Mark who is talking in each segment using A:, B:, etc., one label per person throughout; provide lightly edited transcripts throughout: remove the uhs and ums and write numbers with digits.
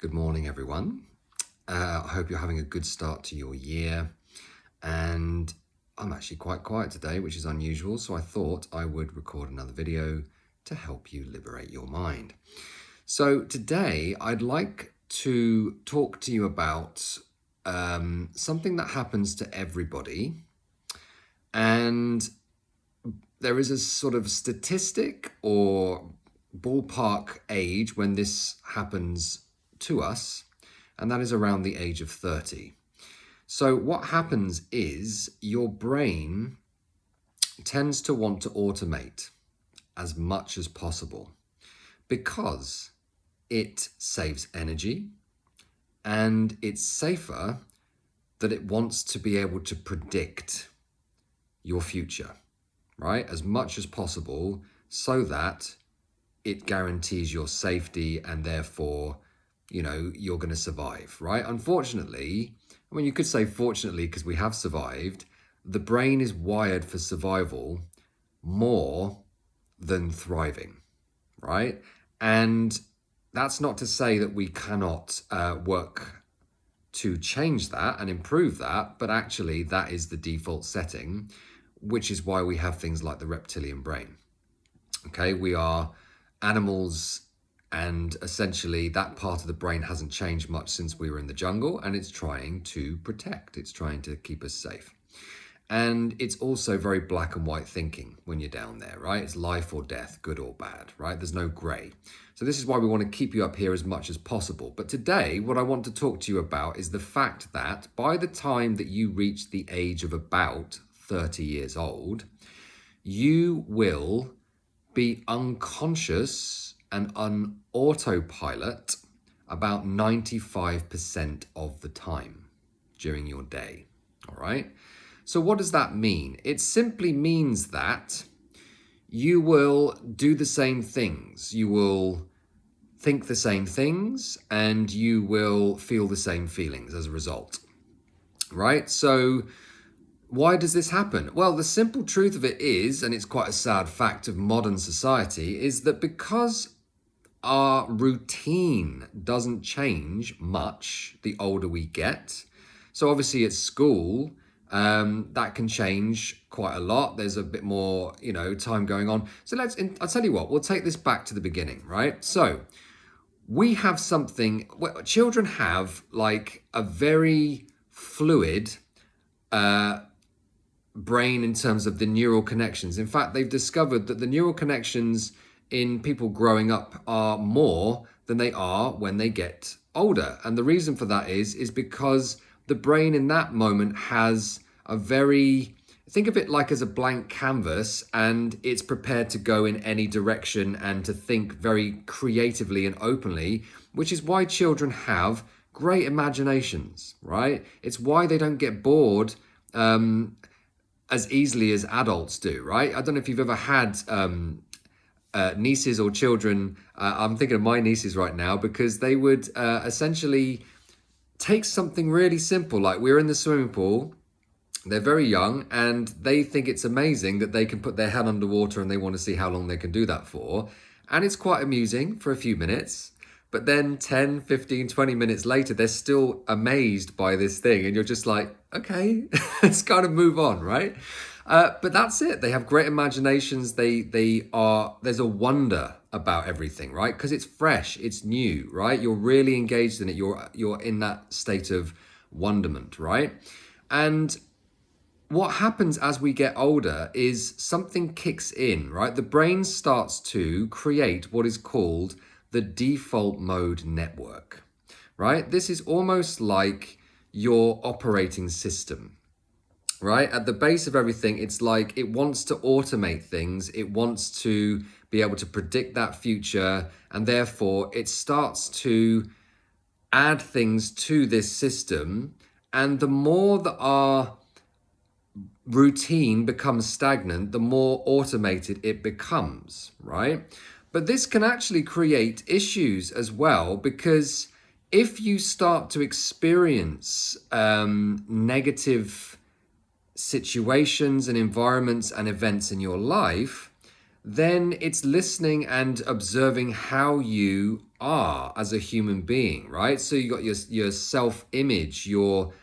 A: Good morning, everyone. I hope you're having a good start to your year. And I'm actually quite quiet today, which is unusual. So I thought I would record another video to help you liberate your mind. So today I'd like to talk to you about something that happens to everybody. And there is a sort of statistic or ballpark age when this happens to us, and that is around the age of 30. So what happens is your brain tends to want to automate as much as possible because it saves energy and it's safer that it wants to be able to predict your future, right? As much as possible so that it guarantees your safety and therefore, you're going to survive, right? Unfortunately, I mean, you could say fortunately because we have survived, the brain is wired for survival more than thriving, right? And that's not to say that we cannot work to change that and improve that, but actually that is the default setting, which is why we have things like the reptilian brain. Okay, we are animals, and essentially that part of the brain hasn't changed much since we were in the jungle, and it's trying to protect, it's trying to keep us safe. And it's also very black and white thinking when you're down there, right? It's life or death, good or bad, right? There's no gray. So this is why we want to keep you up here as much as possible. But today, what I want to talk to you about is the fact that by the time that you reach the age of about 30 years old, you will be unconscious and on autopilot about 95% of the time during your day, all right? So what does that mean? It simply means that you will do the same things, you will think the same things, and you will feel the same feelings as a result, right? So why does this happen? Well, the simple truth of it is, and it's quite a sad fact of modern society, is that because our routine doesn't change much the older we get. So obviously at school, that can change quite a lot. There's a bit more, time going on. So I'll tell you what, we'll take this back to the beginning, right? So we have something, children have like a very fluid brain in terms of the neural connections. In fact, they've discovered that the neural connections in people growing up are more than they are when they get older. And the reason for that is because the brain in that moment has think of it like as a blank canvas, and it's prepared to go in any direction and to think very creatively and openly, which is why children have great imaginations, right? It's why they don't get bored as easily as adults do, right? I don't know if you've ever had nieces or children. I'm thinking of my nieces right now because they would essentially take something really simple, like we're in the swimming pool, they're very young, and they think it's amazing that they can put their head underwater and they want to see how long they can do that for. And it's quite amusing for a few minutes. But then 10, 15, 20 minutes later, they're still amazed by this thing. And you're just like, okay, let's kind of move on, right? But that's it. They have great imaginations. There's a wonder about everything, right? Because it's fresh, it's new, right? You're really engaged in it. You're in that state of wonderment, right? And what happens as we get older is something kicks in, right? The brain starts to create what is called the default mode network, right? This is almost like your operating system, right? At the base of everything, it's like it wants to automate things. It wants to be able to predict that future. And therefore, it starts to add things to this system. And the more that our routine becomes stagnant, the more automated it becomes, right? But this can actually create issues as well, because if you start to experience negative situations and environments and events in your life, then it's listening and observing how you are as a human being, right? So you got your self-image, your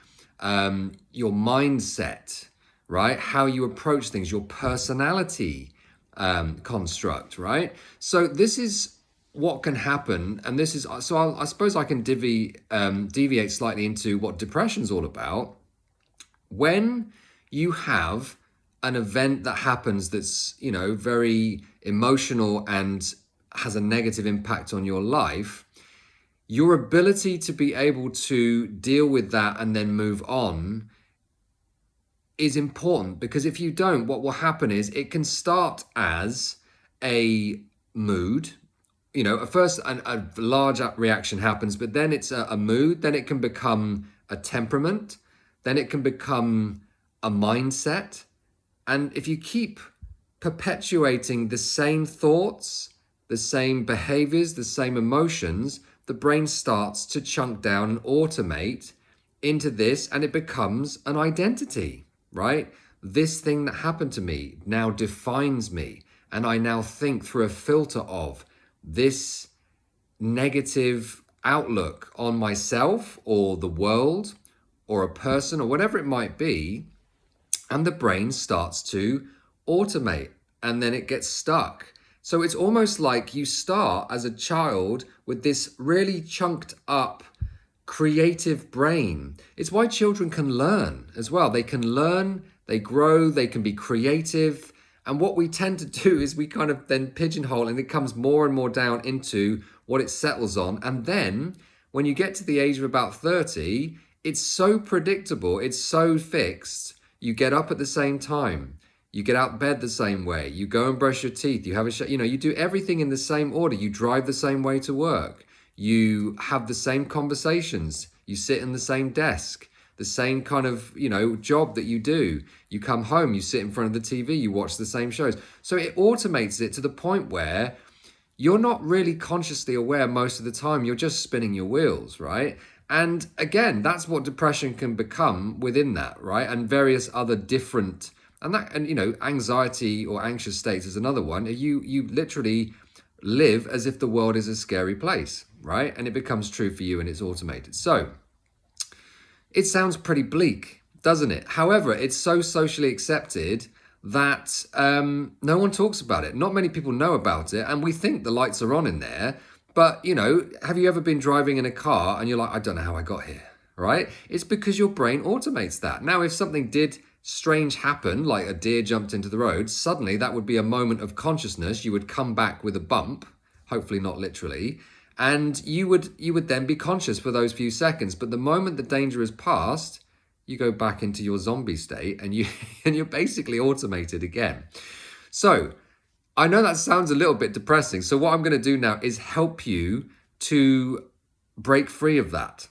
A: mindset, right? How you approach things, your personality construct, right? So this is what can happen, and this is so I suppose I can deviate slightly into what depression's all about. When you have an event that happens that's, very emotional and has a negative impact on your life, your ability to be able to deal with that and then move on is important, because if you don't, what will happen is it can start as a mood. At first a large reaction happens, but then it's a mood, then it can become a temperament, then it can become a mindset. And if you keep perpetuating the same thoughts, the same behaviors, the same emotions, the brain starts to chunk down and automate into this, and it becomes an identity, right? This thing that happened to me now defines me, and I now think through a filter of this negative outlook on myself or the world or a person or whatever it might be, and the brain starts to automate, and then it gets stuck. So it's almost like you start as a child with this really chunked up creative brain. It's why children can learn as well. They can learn, they grow, they can be creative. And what we tend to do is we kind of then pigeonhole, and it comes more and more down into what it settles on. And then when you get to the age of about 30, it's so predictable, it's so fixed. You get up at the same time. You get out of bed the same way. You go and brush your teeth. You have you do everything in the same order. You drive the same way to work. You have the same conversations. You sit in the same desk, the same kind of, job that you do. You come home, you sit in front of the TV, you watch the same shows. So it automates it to the point where you're not really consciously aware most of the time. You're just spinning your wheels, right? And again, that's what depression can become within that, right? And various other different, and anxiety or anxious states is another one. You literally live as if the world is a scary place, right? And it becomes true for you, and it's automated. So it sounds pretty bleak, doesn't it? However, it's so socially accepted that no one talks about it. Not many people know about it, and we think the lights are on in there. But, have you ever been driving in a car and you're like, I don't know how I got here, right? It's because your brain automates that. Now, if something did strange happen, like a deer jumped into the road, suddenly that would be a moment of consciousness. You would come back with a bump, hopefully not literally, and you would then be conscious for those few seconds. But the moment the danger is past, you go back into your zombie state, and you're basically automated again. So I know that sounds a little bit depressing. So what I'm going to do now is help you to break free of that.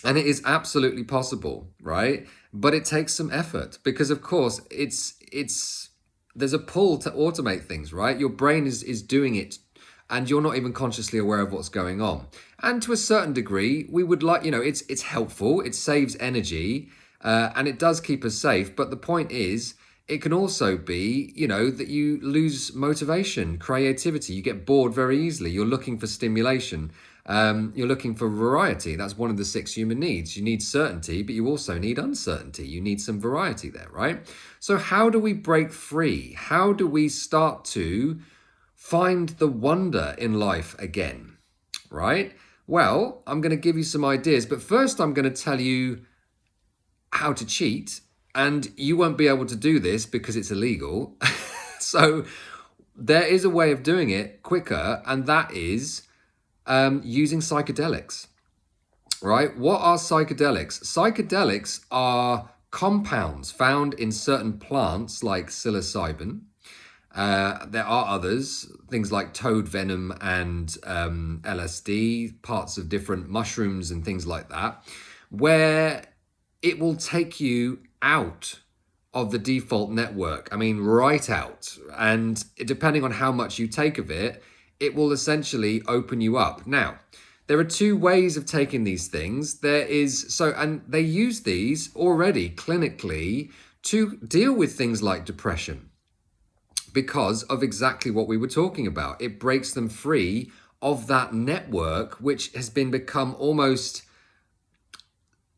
A: And it is absolutely possible, right? But it takes some effort, because of course there's a pull to automate things, right? Your brain is doing it, and you're not even consciously aware of what's going on. And to a certain degree, we would like, it's helpful, it saves energy, and it does keep us safe. But the point is, it can also be, that you lose motivation, creativity. You get bored very easily. You're looking for stimulation. You're looking for variety. That's one of the 6 human needs. You need certainty, but you also need uncertainty. You need some variety there, right? So how do we break free? How do we start to find the wonder in life again, right? Well, I'm going to give you some ideas, but first I'm going to tell you how to cheat. And you won't be able to do this because it's illegal. So there is a way of doing it quicker, and that is using psychedelics, right? What are psychedelics? Psychedelics are compounds found in certain plants like psilocybin. There are others, things like toad venom and LSD, parts of different mushrooms and things like that, where it will take you out of the default network. I mean, right out. And depending on how much you take of it, it will essentially open you up. Now, there are 2 ways of taking these things. And they use these already clinically to deal with things like depression, because of exactly what we were talking about. It breaks them free of that network, which has become almost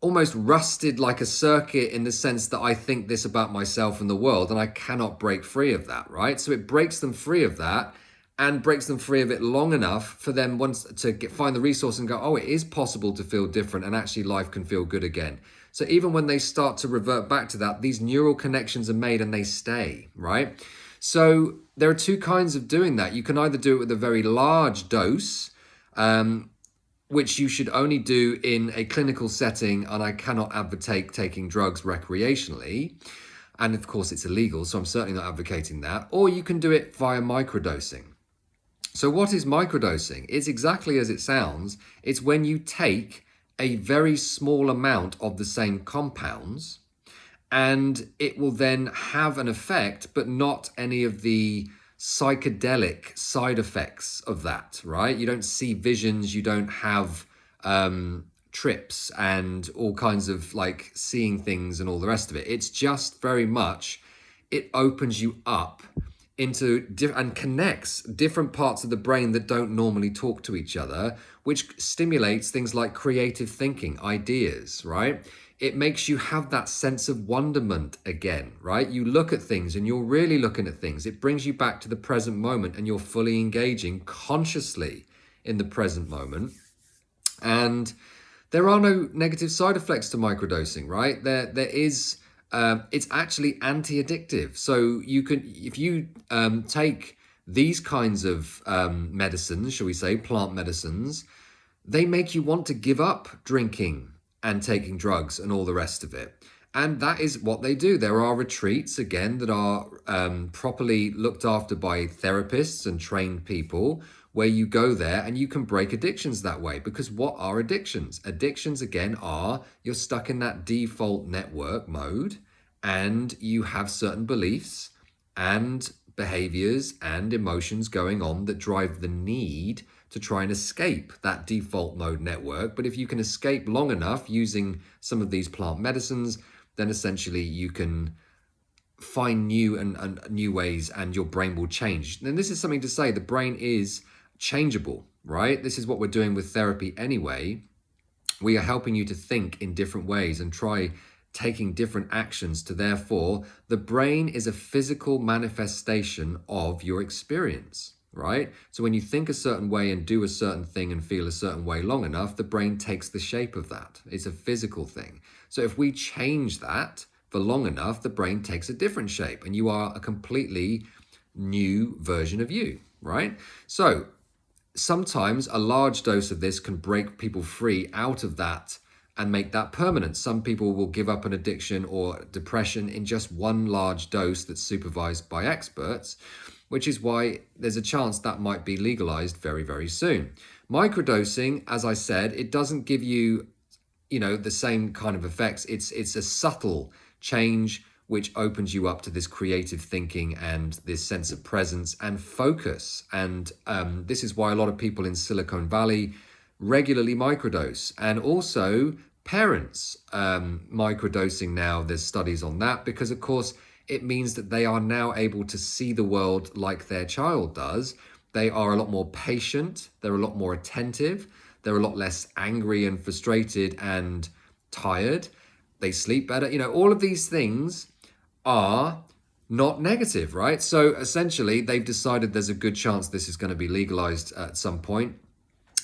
A: rusted like a circuit, in the sense that I think this about myself and the world, and I cannot break free of that, right? So it breaks them free of that, and breaks them free of it long enough for them once to find the resource and go, oh, it is possible to feel different, and actually life can feel good again. So even when they start to revert back to that, these neural connections are made and they stay, right? So there are two kinds of doing that. You can either do it with a very large dose, which you should only do in a clinical setting, and I cannot advocate taking drugs recreationally. And of course it's illegal, so I'm certainly not advocating that. Or you can do it via microdosing. So what is microdosing? It's exactly as it sounds. It's when you take a very small amount of the same compounds, and it will then have an effect, but not any of the psychedelic side effects of that, right? You don't see visions, you don't have trips and all kinds of like seeing things and all the rest of it. It's just very much, it opens you up into and connects different parts of the brain that don't normally talk to each other, which stimulates things like creative thinking, ideas, right? It makes you have that sense of wonderment again, right? You look at things and you're really looking at things. It brings you back to the present moment, and you're fully engaging consciously in the present moment. And there are no negative side effects to microdosing, right? There is. It's actually anti-addictive. So you can, if you take these kinds of medicines, shall we say, plant medicines, they make you want to give up drinking and taking drugs and all the rest of it. And that is what they do. There are retreats, again, that are properly looked after by therapists and trained people, where you go there and you can break addictions that way. Because what are addictions? Addictions, again, are you're stuck in that default network mode, and you have certain beliefs and behaviors and emotions going on that drive the need to try and escape that default mode network. But if you can escape long enough using some of these plant medicines, then essentially you can find new and new ways, and your brain will change. And this is something to say, the brain is changeable, right? This is what we're doing with therapy anyway. We are helping you to think in different ways and try taking different actions to, therefore, the brain is a physical manifestation of your experience, right? So when you think a certain way and do a certain thing and feel a certain way long enough, the brain takes the shape of that. It's a physical thing. So if we change that for long enough, the brain takes a different shape, and you are a completely new version of you, right? So sometimes a large dose of this can break people free out of that and make that permanent. Some people will give up an addiction or depression in just one large dose that's supervised by experts, which is why there's a chance that might be legalized very, very soon. Microdosing, as I said, it doesn't give you, the same kind of effects. It's a subtle change which opens you up to this creative thinking and this sense of presence and focus. And this is why a lot of people in Silicon Valley regularly microdose, and also parents microdosing now. There's studies on that, because of course it means that they are now able to see the world like their child does. They are a lot more patient, they're a lot more attentive, they're a lot less angry and frustrated and tired, they sleep better. All of these things are not negative, right? So essentially they've decided there's a good chance this is going to be legalized at some point.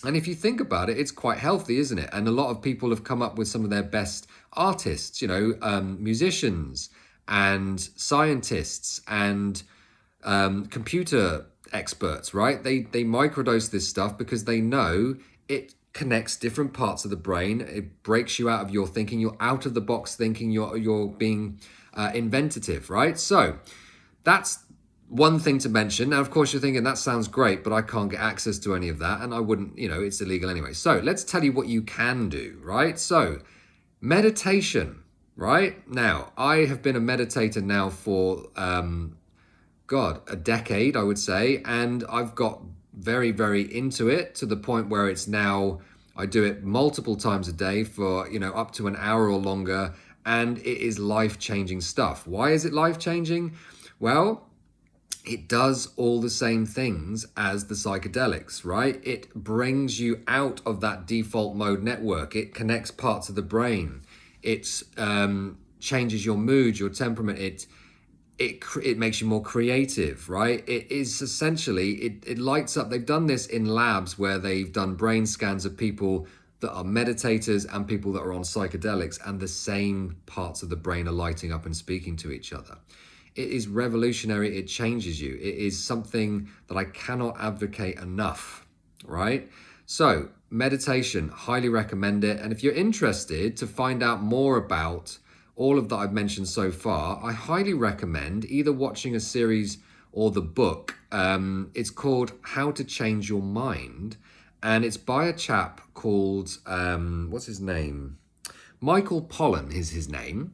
A: And if you think about it, it's quite healthy, isn't it? And a lot of people have come up with some of their best artists, musicians and scientists and computer experts, right? They microdose this stuff because they know it connects different parts of the brain. It breaks you out of your thinking. You're out of the box thinking. You're being inventive, right? So that's one thing to mention. Now, of course, you're thinking, that sounds great, but I can't get access to any of that, and I wouldn't, it's illegal anyway. So let's tell you what you can do, right? So meditation, right? Now, I have been a meditator now for, a decade, I would say, and I've got very, very into it, to the point where it's now, I do it multiple times a day for, up to an hour or longer, and it is life-changing stuff. Why is it life-changing? Well, it does all the same things as the psychedelics, right? It brings you out of that default mode network. It connects parts of the brain. It changes your mood, your temperament. It makes you more creative, right? It is essentially, it lights up. They've done this in labs where they've done brain scans of people that are meditators and people that are on psychedelics, and the same parts of the brain are lighting up and speaking to each other. It is revolutionary. It changes you. It is something that I cannot advocate enough, right? So meditation, highly recommend it. And if you're interested to find out more about all of that I've mentioned so far, I highly recommend either watching a series or the book. It's called How to Change Your Mind. And it's by a chap called, what's his name? Michael Pollen is his name.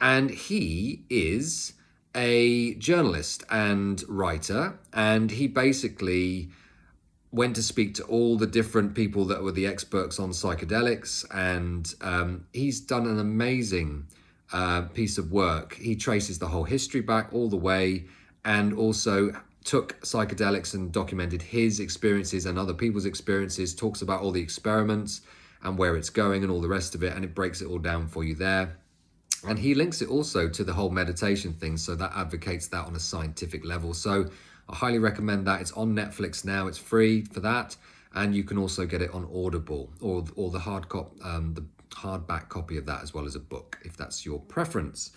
A: And he is a journalist and writer, and he basically went to speak to all the different people that were the experts on psychedelics, and he's done an amazing piece of work. He traces the whole history back all the way, and also took psychedelics and documented his experiences and other people's experiences, talks about all the experiments and where it's going and all the rest of it, and it breaks it all down for you there. And he links it also to the whole meditation thing, so that advocates that on a scientific level. So I highly recommend that. It's on Netflix now. It's free for that, and you can also get it on Audible or the the hardback copy of that, as well as a book, if that's your preference.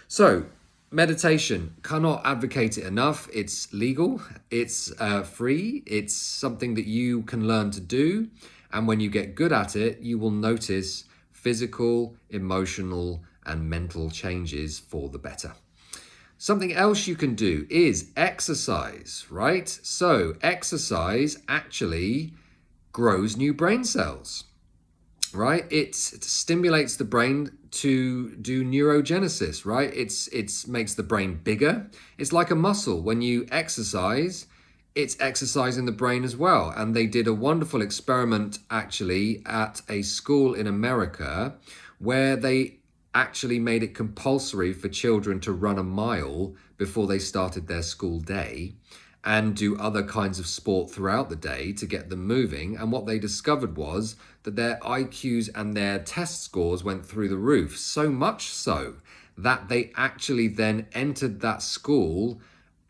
A: So meditation, cannot advocate it enough. It's legal. It's free. It's something that you can learn to do, and when you get good at it, you will notice physical, emotional, and mental changes for the better. Something else you can do is exercise, right? So exercise actually grows new brain cells, right? It stimulates the brain to do neurogenesis, right? It makes the brain bigger. It's like a muscle. When you exercise, it's exercising the brain as well. And they did a wonderful experiment actually at a school in America where they actually made it compulsory for children to run a mile before they started their school day and do other kinds of sport throughout the day to get them moving. And what they discovered was that their IQs and their test scores went through the roof, so much so that they actually then entered that school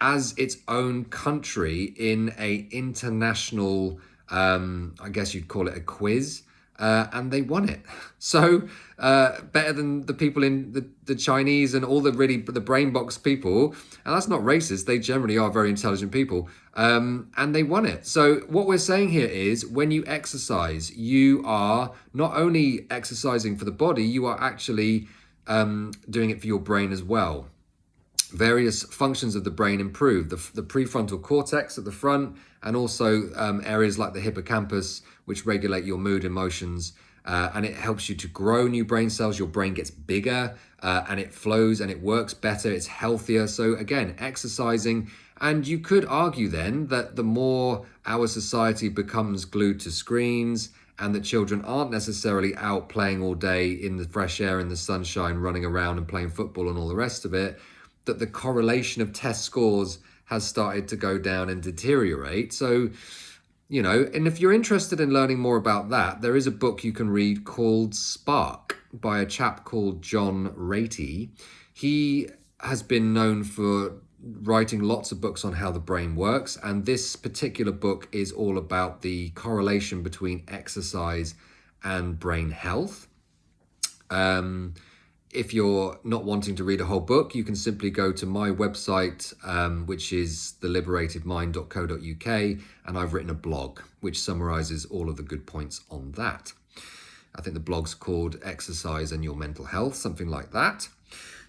A: as its own country in a international, I guess you'd call it a quiz, and they won it. So better than the people in the Chinese and all the brain box people. And that's not racist. They generally are very intelligent people. And they won it. So what we're saying here is when you exercise, you are not only exercising for the body, you are actually doing it for your brain as well. Various functions of the brain improve, the prefrontal cortex at the front, and also areas like the hippocampus, which regulate your mood, emotions, and it helps you to grow new brain cells. Your brain gets bigger, and it flows and it works better, it's healthier. So again, exercising. And you could argue then that the more our society becomes glued to screens, and that children aren't necessarily out playing all day in the fresh air, in the sunshine, running around and playing football and all the rest of it, that the correlation of test scores has started to go down and deteriorate. So, you know, and if you're interested in learning more about that, there is a book you can read called Spark by a chap called John Ratey. He has been known for writing lots of books on how the brain works, and this particular book is all about the correlation between exercise and brain health. If you're not wanting to read a whole book, you can simply go to my website, which is theliberatedmind.co.uk, and I've written a blog which summarizes all of the good points on that. I think the blog's called Exercise and Your Mental Health, something like that.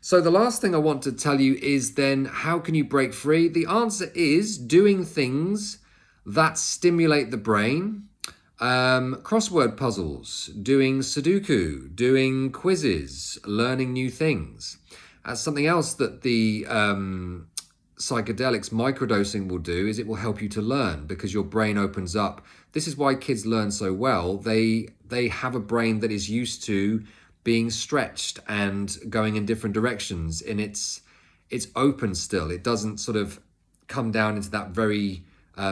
A: So the last thing I want to tell you is then, how can you break free? The answer is doing things that stimulate the brain. Crossword puzzles, doing Sudoku, doing quizzes, learning new things. Something else that the psychedelics microdosing will do is it will help you to learn, because your brain opens up. This is why kids learn so well. They have a brain that is used to being stretched and going in different directions, and it's open still. It doesn't sort of come down into that very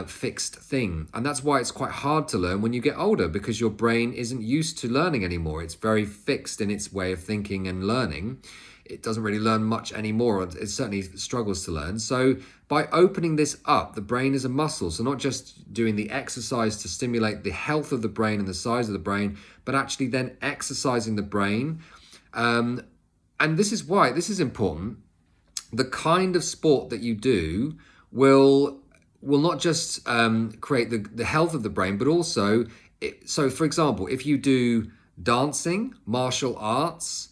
A: fixed thing. And that's why it's quite hard to learn when you get older, because your brain isn't used to learning anymore. It's very fixed in its way of thinking and learning. It doesn't really learn much anymore. It certainly struggles to learn. So by opening this up, the brain is a muscle. So not just doing the exercise to stimulate the health of the brain and the size of the brain, but actually then exercising the brain. And this is why this is important. The kind of sport that you do will not just create the health of the brain, but also, so for example, if you do dancing, martial arts,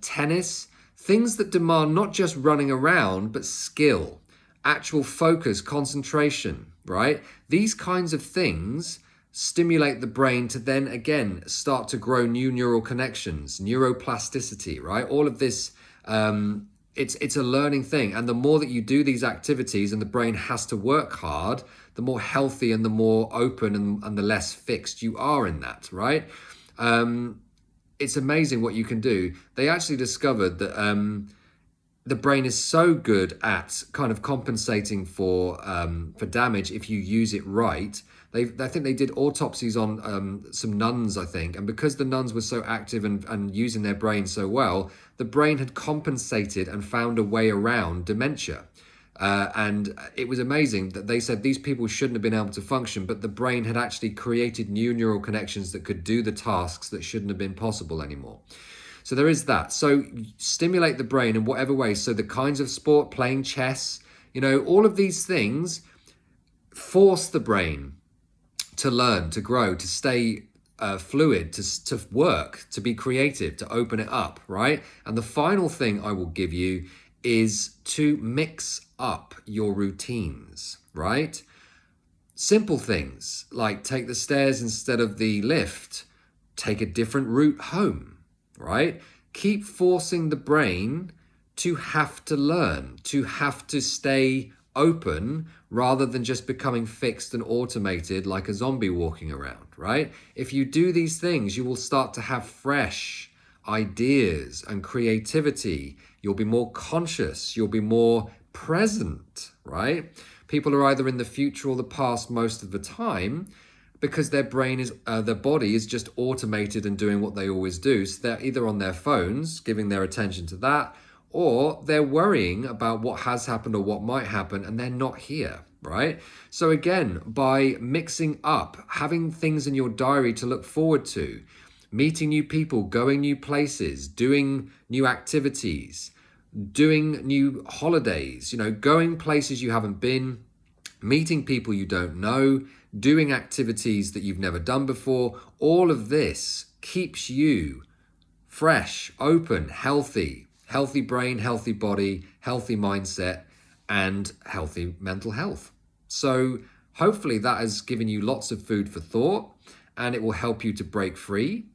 A: tennis, things that demand not just running around, but skill, actual focus, concentration, right? These kinds of things stimulate the brain to then again start to grow new neural connections, neuroplasticity, right? All of this, it's a learning thing. And the more that you do these activities and the brain has to work hard, the more healthy and the more open and the less fixed you are in that, right? It's amazing what you can do. They actually discovered that the brain is so good at kind of compensating for damage if you use it right. I think they did autopsies on some nuns, I think, and because the nuns were so active and using their brain so well, the brain had compensated and found a way around dementia. And it was amazing that they said these people shouldn't have been able to function, but the brain had actually created new neural connections that could do the tasks that shouldn't have been possible anymore. So there is that. So stimulate the brain in whatever way. So the kinds of sport, playing chess, all of these things force the brain to learn, to grow, to stay fluid, to work, to be creative, to open it up, right? And the final thing I will give you is to mix up your routines, right? Simple things like take the stairs instead of the lift, take a different route home, right? Keep forcing the brain to have to learn, to have to stay open rather than just becoming fixed and automated like a zombie walking around, right? If you do these things, you will start to have fresh ideas and creativity. You'll be more conscious, you'll be more present, right? People are either in the future or the past most of the time because their body is just automated and doing what they always do. So they're either on their phones, giving their attention to that, or they're worrying about what has happened or what might happen, and they're not here, right? So again, by mixing up, having things in your diary to look forward to, meeting new people, going new places, doing new activities, doing new holidays, going places you haven't been, meeting people you don't know, doing activities that you've never done before, all of this keeps you fresh, open, healthy brain, healthy body, healthy mindset, and healthy mental health. So hopefully that has given you lots of food for thought, and it will help you to break free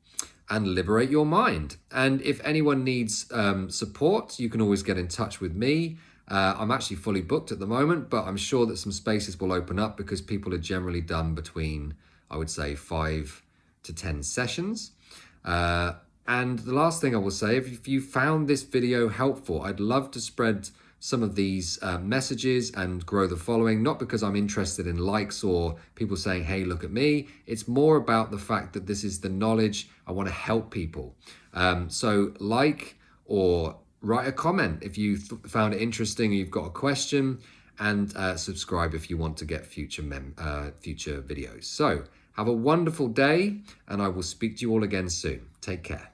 A: and liberate your mind. And if anyone needs support, you can always get in touch with me. I'm actually fully booked at the moment, but I'm sure that some spaces will open up because people are generally done between, I would say, 5 to 10 sessions. And the last thing I will say, if you found this video helpful, I'd love to spread some of these messages and grow the following, not because I'm interested in likes or people saying, hey, look at me. It's more about the fact that this is the knowledge. I want to help people. So like or write a comment if you found it interesting or you've got a question, and subscribe if you want to get future videos. So have a wonderful day, and I will speak to you all again soon. Take care.